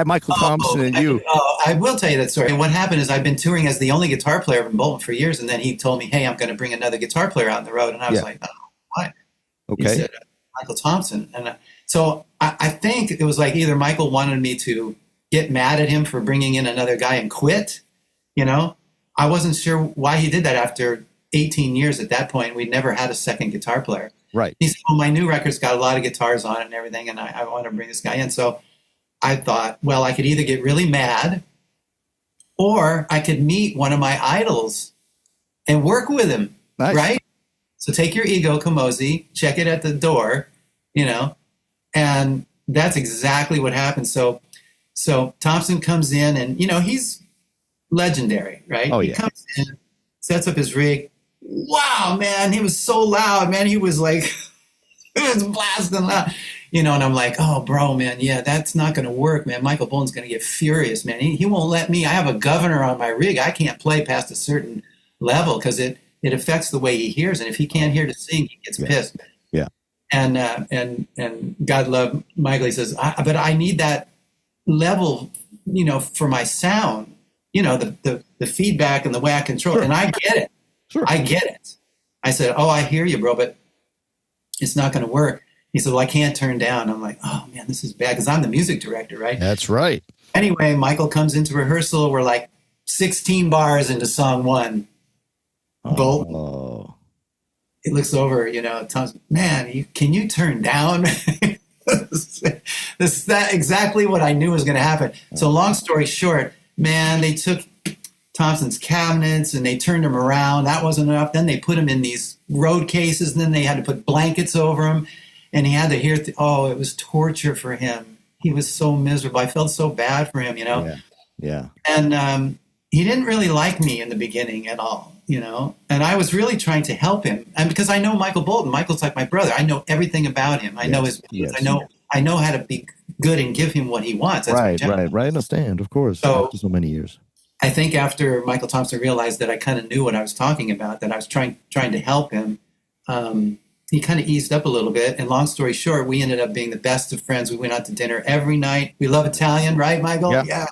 Michael Thompson and you.
I will tell you that story. And what happened is I've been touring as the only guitar player from Bolton for years. And then he told me, hey, I'm going to bring another guitar player out on the road. And I was like, oh, what?
Okay.
He said, Michael Thompson. And so I think it was like either Michael wanted me to get mad at him for bringing in another guy and quit. You know, I wasn't sure why he did that after 18 years. At that point, we'd never had a second guitar player.
Right.
He said, well, my new record's got a lot of guitars on it and everything, and I want to bring this guy in. So I thought, well, I could either get really mad or I could meet one of my idols and work with him, right? So take your ego, Camozzi, check it at the door, you know, and that's exactly what happened. So Thompson comes in and, you know, he's legendary, right?
Oh,
he comes in, sets up his rig. Wow, man, he was so loud, man. He was like, it was blasting loud, you know, and I'm like, oh, bro, man, yeah, that's not going to work, man. Michael Bolton's going to get furious, man. He won't let me. I have a governor on my rig. I can't play past a certain level because it affects the way he hears. And if he can't hear to sing, he gets pissed.
Yeah.
And God love Michael. He says, but I need that level, you know, for my sound, you know, the feedback and the way I control it. And I get it.
Sure.
I get it. I said, oh, I hear you, bro, but it's not going to work. He said, well, I can't turn down. I'm like, oh, man, this is bad because I'm the music director, right?
That's right.
Anyway, Michael comes into rehearsal. We're like 16 bars into song one. Bolton. Oh. He looks over, you know, Tom's, man, can you turn down? This is exactly what I knew was going to happen. So long story short, man, they took Thompson's cabinets and they turned him around. That wasn't enough. Then they put him in these road cases, and then they had to put blankets over him, and he had to hear. It was torture for him. He was so miserable. I felt so bad for him, you know.
Yeah.
And he didn't really like me in the beginning at all, you know. And I was really trying to help him, and because I know Michael Bolton. Michael's like my brother. I know everything about him. I know his. I know how to be good and give him what he wants. That's
right. I understand, of course. After so many years.
I think after Michael Thompson realized that I kind of knew what I was talking about, that I was trying to help him, he kind of eased up a little bit. And long story short, we ended up being the best of friends. We went out to dinner every night. We love Italian, right, Michael? Yeah.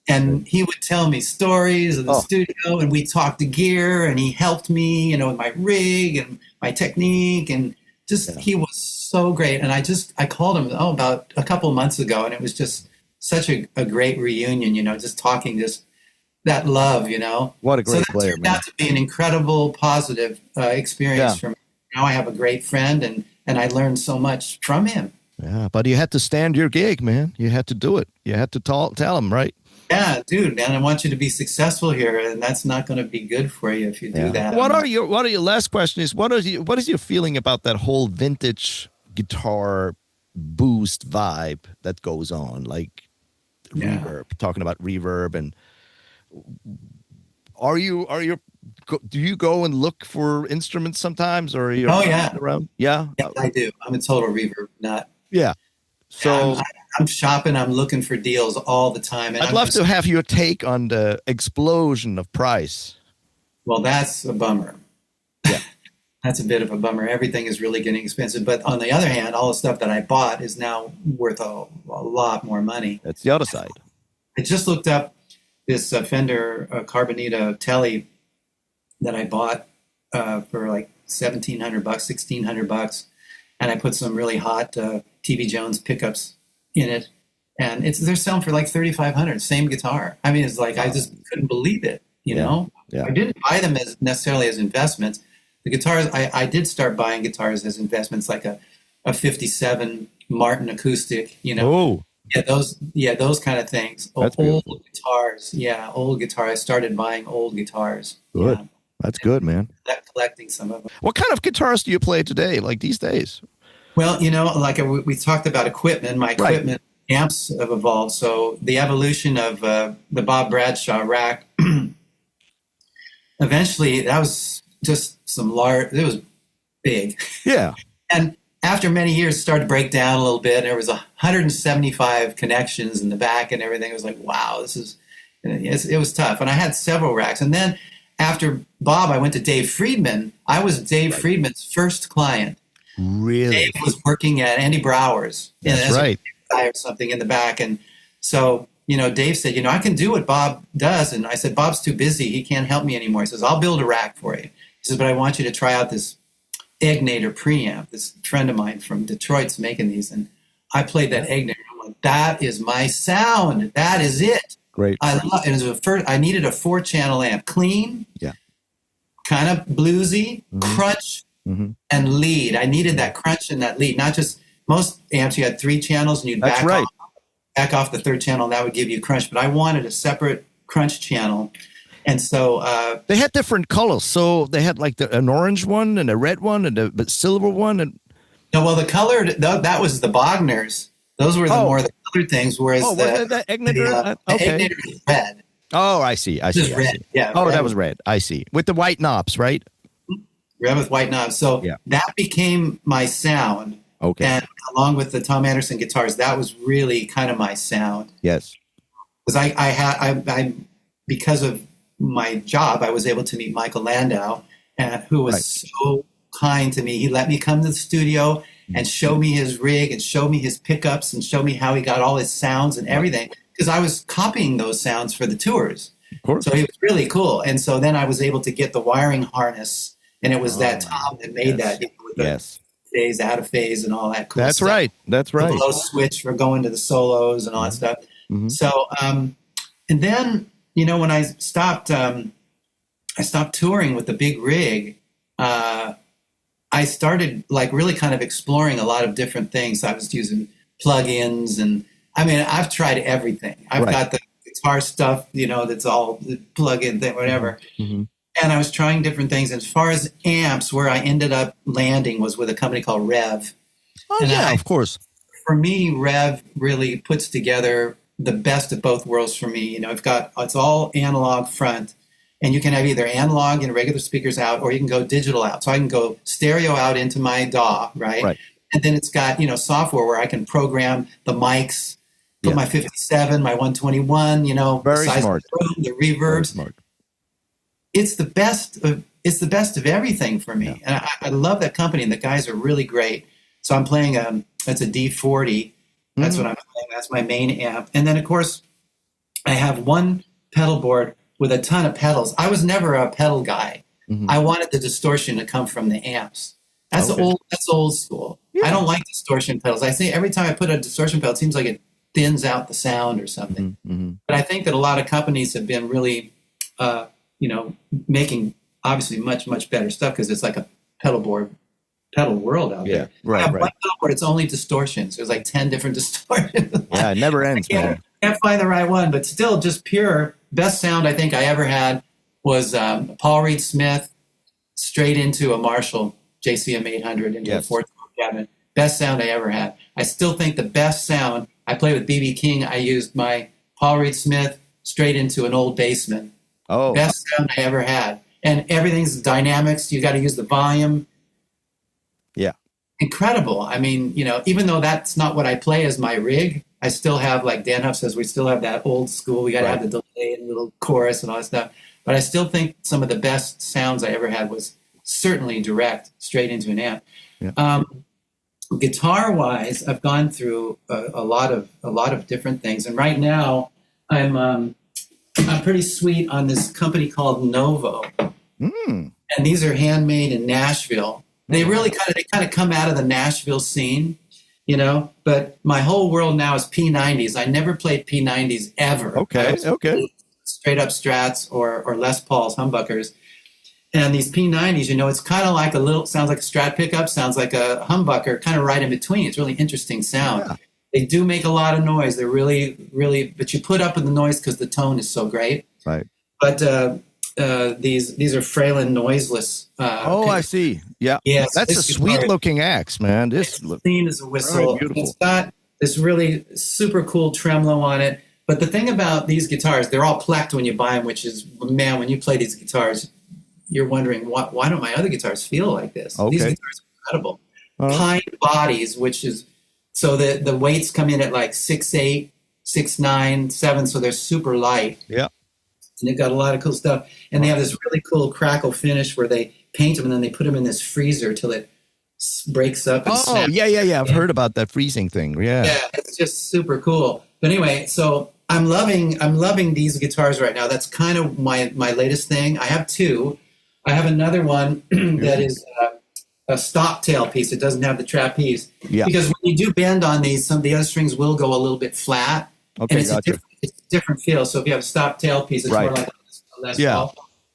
And he would tell me stories of the studio, and we talked to gear, and he helped me, you know, with my rig and my technique, and just he was so great. And I called him, about a couple months ago, and it was just such a great reunion, just talking, just that love,
What a great
so that
player,
turned
man.
out to be an incredible positive experience for me. Now I have a great friend, and I learned so much from him.
Yeah, but you had to stand your gig, man. You had to do it. You had to tell him, right?
Yeah, dude, man, I want you to be successful here, and that's not going to be good for you if you do that.
What are your last question is what is your feeling about that whole vintage guitar boost vibe that goes on, like reverb, talking about reverb, and do you go and look for instruments sometimes, or are you around? Yeah,
I do. I'm a total reverb nut.
Yeah. So
I'm shopping. I'm looking for deals all the time. And
I'd love to have your take on the explosion of price.
Well, that's a bummer.
Yeah.
That's a bit of a bummer. Everything is really getting expensive. But on the other hand, all the stuff that I bought is now worth a lot more money.
That's the other side.
I just looked up this Fender Carbonita Telly that I bought for like $1,700, $1,600. And I put some really hot TV Jones pickups in it, and they're selling for like $3,500. Same guitar. I mean, it's like I just couldn't believe it. You know, I didn't buy them necessarily as investments. The guitars, I did start buying guitars as investments, like a '57 Martin acoustic.
Oh,
those kind of things.
That's
old
beautiful.
Guitars. Yeah, old guitar. I started buying old guitars.
Good.
Yeah.
That's good, man.
Collecting some of them.
What kind of guitars do you play today, like these days?
Well, like we talked about equipment, my equipment amps have evolved. So the evolution of the Bob Bradshaw rack, eventually that was just it was big.
Yeah.
And after many years, it started to break down a little bit. There was 175 connections in the back and everything. It was like, wow, it was tough. And I had several racks. And then after Bob, I went to Dave Friedman. I was Dave Friedman's first client.
Really?
Dave was working at Andy Brower's.
That's right.
Or something in the back. And so, Dave said, I can do what Bob does. And I said, Bob's too busy. He can't help me anymore. He says, I'll build a rack for you. He says, but I want you to try out this Egnator preamp. This friend of mine from Detroit's making these. And I played that Egnator. I'm like, that is my sound. That is it.
Great.
I needed a 4-channel amp. Clean.
Yeah.
Kind of bluesy, crunch, and lead. I needed that crunch and that lead. Not just most amps, you had 3 channels and you'd back off the 3rd channel, and that would give you crunch. But I wanted a separate crunch channel. And so
they had different colors. So they had like an orange one and a red one and a silver one. And
no, well, the colored, that was the Bogners. Those were the more the colored things, whereas
the Egnator?
Egnator is red.
Oh, I see. I see.
Yeah.
Oh, that was red. I see. With the white knobs, right?
Red with white knobs. So that became my sound.
Okay.
And along with the Tom Anderson guitars, that was really kind of my sound.
Yes.
Because I because of my job, I was able to meet Michael Landau, who was so kind to me. He let me come to the studio and show me his rig and show me his pickups and show me how he got all his sounds and everything. Because I was copying those sounds for the tours.
Of course.
So he was really cool. And so then I was able to get the wiring harness, and it was that Tom that made that. With the phase, out of phase, and all that cool
That's
stuff.
right. That's right.
The low switch for going to the solos and all that stuff. So, and then, when I stopped touring with the big rig, I started really kind of exploring a lot of different things. I was using plugins, and I've tried everything. I've got the guitar stuff, that's all the plug-in thing, whatever. And I was trying different things. And as far as amps, where I ended up landing was with a company called Rev.
Oh, of course.
For me, Rev really puts together the best of both worlds for me. It's all analog front, and you can have either analog and regular speakers out, or you can go digital out. So I can go stereo out into my DAW, right? And then it's got, software where I can program the mics, put my 57, my 121,
Very
size
smart.
of the room, the reverbs.
Very smart.
It's the best of everything for me. And I love that company, and the guys are really great. So I'm playing it's a D40. That's what I'm playing. That's my main amp. And then, of course, I have one pedal board with a ton of pedals. I was never a pedal guy. I wanted the distortion to come from the amps. That's old school. I don't like distortion pedals. I say every time I put a distortion pedal, it seems like it thins out the sound or something. But I think that a lot of companies have been really, making obviously much, much better stuff because it's like a pedal world out there.
Right.
One pedal board, it's only distortions. There's like 10 different distortions.
Yeah, it never ends, man.
Can't find the right one, but still just pure. Best sound I think I ever had was Paul Reed Smith straight into a Marshall JCM 800 into a 4-tone cabinet. Best sound I ever had. I still think the best sound, I played with B.B. King. I used my Paul Reed Smith straight into an old Bassman.
Oh.
Best sound I ever had. And everything's dynamics. You got to use the volume.
Yeah.
Incredible. I mean, even though that's not what I play as my rig, I still have, like Dan Huff says, we still have that old school. We got to have the delay and little chorus and all that stuff. But I still think some of the best sounds I ever had was certainly direct, straight into an amp. Yeah. Guitar-wise, I've gone through a lot of different things, and right now I'm pretty sweet on this company called Novo, and these are handmade in Nashville. They really kind of come out of the Nashville scene, But my whole world now is P90s. I never played P90s ever.
Okay.
Straight up Strats or Les Pauls, humbuckers. And these P90s, it's kind of like sounds like a Strat pickup, sounds like a humbucker, kind of right in between. It's really interesting sound. Yeah. They do make a lot of noise. They're really, really, but you put up with the noise because the tone is so great.
Right.
But these are Fralin noiseless.
I see. Yeah.
Yes,
that's a sweet looking axe, man. This
clean as a whistle. It's got this really super cool tremolo on it. But the thing about these guitars, they're all plecked when you buy them, which is, man, when you play these guitars, you're wondering, why don't my other guitars feel like this?
Okay.
These guitars are incredible. Pine bodies, which is, so the weights come in at like 6'8", 6'9", 7", so they're super light.
Yeah.
And they've got a lot of cool stuff. And they have this really cool crackle finish where they paint them and then they put them in this freezer till it breaks up. And snaps.
Yeah. I've heard about that freezing thing. Yeah.
Yeah, it's just super cool. But anyway, so I'm loving these guitars right now. That's kind of my latest thing. I have two. I have another one that is a stop tail piece. It doesn't have the trapeze. Yeah. Because when you do bend on these, some of the other strings will go a little bit flat.
Okay,
and it's a different feel. So if you have a stop tail piece, it's more like a Les Paul.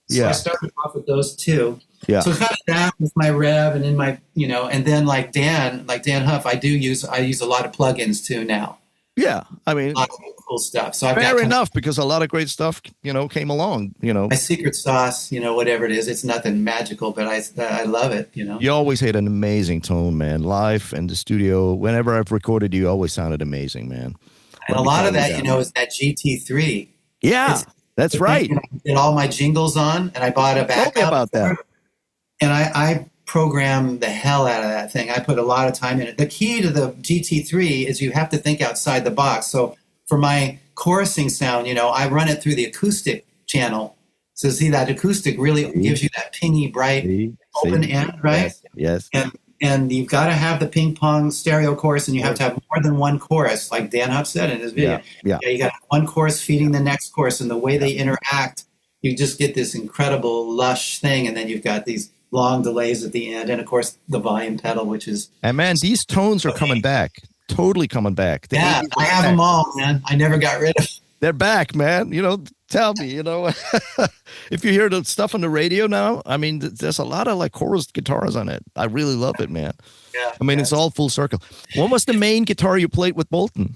So I started off with those two. Yeah. So kind of that with my rev and in my, and then like Dan Huff, I use a lot of plugins too now.
Yeah, I mean,
a lot of cool stuff. So
fair enough, because a lot of great stuff, came along.
My secret sauce, whatever it is, it's nothing magical, but I love it.
You always had an amazing tone, man. Live and the studio, whenever I've recorded, you always sounded amazing, man.
And a lot of that, is that GT3.
Yeah, that's right.
I did all my jingles on, and I bought a backup.
Tell me about that.
And I program the hell out of that thing. I put a lot of time in it. The key to the GT3 is you have to think outside the box. So for my chorusing sound, I run it through the acoustic channel. So see, that acoustic really gives you that pingy, bright, open end, right?
Yes.
And you've got to have the ping pong stereo chorus, and you have to have more than one chorus, like Dan Huff said in his video. Yeah, you got one chorus feeding the next chorus, and the way they interact, you just get this incredible lush thing, and then you've got these long delays at the end, and of course the volume pedal, which is.
And man, these tones are coming back, totally coming back.
I have them all, man. I never got rid of them.
They're back, man. Tell me, if you hear the stuff on the radio now, I mean, there's a lot of like chorus guitars on it. I really love it, man. Yeah. I mean, it's all full circle. What was the main guitar you played with Bolton?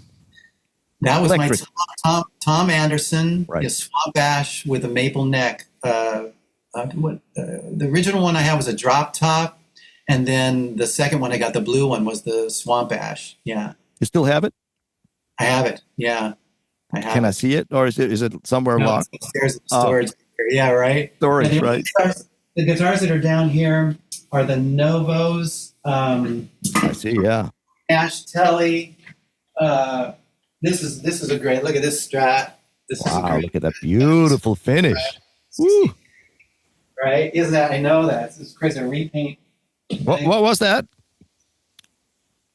That was Electric. My Tom Anderson, a Swamp Ash with a maple neck. The original one I had was a drop top, and then the second one I got, the blue one, was the Swamp Ash. Yeah.
You still have it?
I have it. Yeah.
Can I see it, or is it somewhere locked?
It's upstairs in storage. Yeah, right.
Storage, right.
The guitars that are down here are the Novos.
I see. Yeah.
Ash Telly. This is a great. Look at this Strat.
Wow! Look at that beautiful finish. Woo!
Right? Isn't that? I know that. This is crazy. Repaint.
What was that?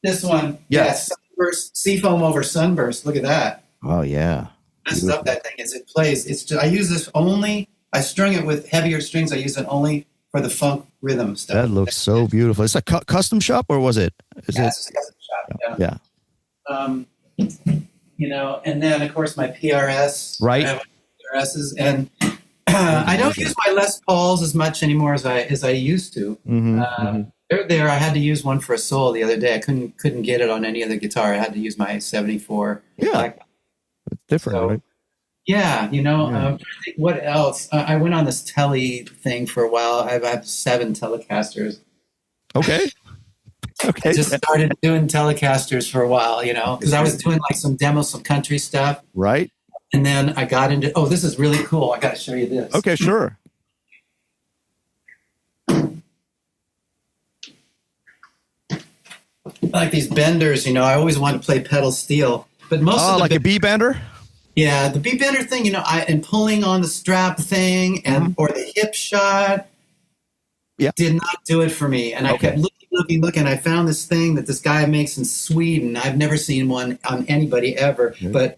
This one. Yes. Sunburst. Seafoam over Sunburst. Look at that.
Oh yeah.
Messed up that thing is it plays. It's just, I use this only. I strung it with heavier strings. I use it only for the funk rhythm stuff.
That looks so beautiful. It's a custom shop, or was it?
It's a custom shop.
Yeah.
And then of course my PRS.
Right.
I have PRSs, and I don't use my Les Pauls as much anymore as I used to. They're there. I had to use one for a solo the other day. I couldn't get it on any other guitar. I had to use my 74.
Yeah, it's different, right?
Yeah, I'm trying to think what else. I went on this Tele thing for a while. I have 7 Telecasters.
Okay. Okay.
Just started doing Telecasters for a while, because I was doing like some demos, some country stuff.
Right.
And then I got into, this is really cool. I got to show you this.
Okay, sure.
Like these benders, I always wanted to play pedal steel, but most of the
like a B bender.
Yeah, the B bender thing, and pulling on the strap thing and or the hip shot, did not do it for me. And I kept looking. I found this thing that this guy makes in Sweden. I've never seen one on anybody ever, but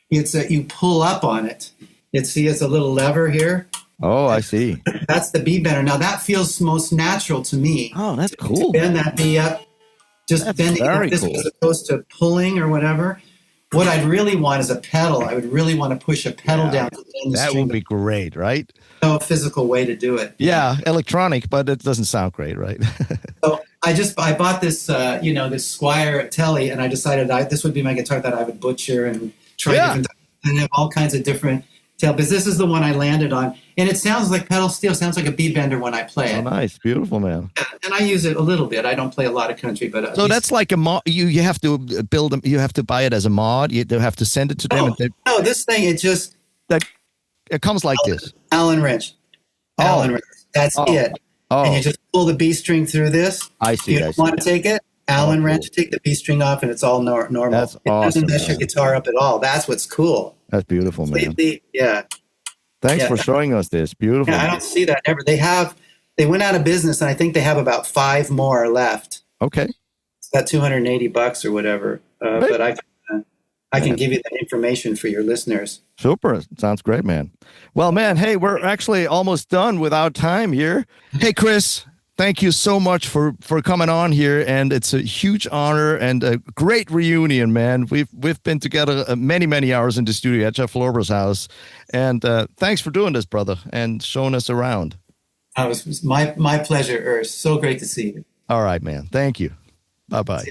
it's you pull up on it. It's a little lever here.
Oh, I see.
That's the B bender. Now that feels most natural to me.
Oh, that's cool.
To bend that B up, just bending like this as opposed to pulling or whatever. What I'd really want is a pedal. I would really want to push a pedal down. To bend the
that
string.
would be great, right?
No physical way to do it.
Yeah, electronic, but it doesn't sound great, right?
So I bought this, this Squire Tele, and I decided this would be my guitar that I would butcher and try different, and have all kinds of different tailpits. This is the one I landed on, and it sounds like pedal steel. Sounds like a B bender when I play it.
Oh, nice, beautiful, man.
And I use it a little bit. I don't play a lot of country, but
so that's like a mod. You have to build them. You have to buy it as a mod. You have to send it to them.
No, this thing
it comes like this.
Allen wrench. Allen wrench. That's it.
Oh.
And you just pull the B string through this.
I see.
You don't want to take it. Allen wrench. Take the B string off, and it's all normal.
That's
it
awesome.
doesn't mess your guitar up at all. That's what's cool.
That's beautiful, man.
Yeah.
Thanks for showing us this. Beautiful.
Yeah, I don't see that ever. They went out of business, and I think they have about 5 more left.
Okay.
It's about $280 or whatever. But I can give you that information for your listeners.
Super. Sounds great, man. Well, man, hey, we're actually almost done with our time here. Hey, Chris, thank you so much for coming on here, and it's a huge honor and a great reunion, man. We've been together many hours in the studio at Jeff Lorber's house, and thanks for doing this, brother, and showing us around.
It was my pleasure, Urs. So great to see you.
All right, man. Thank you. Bye-bye.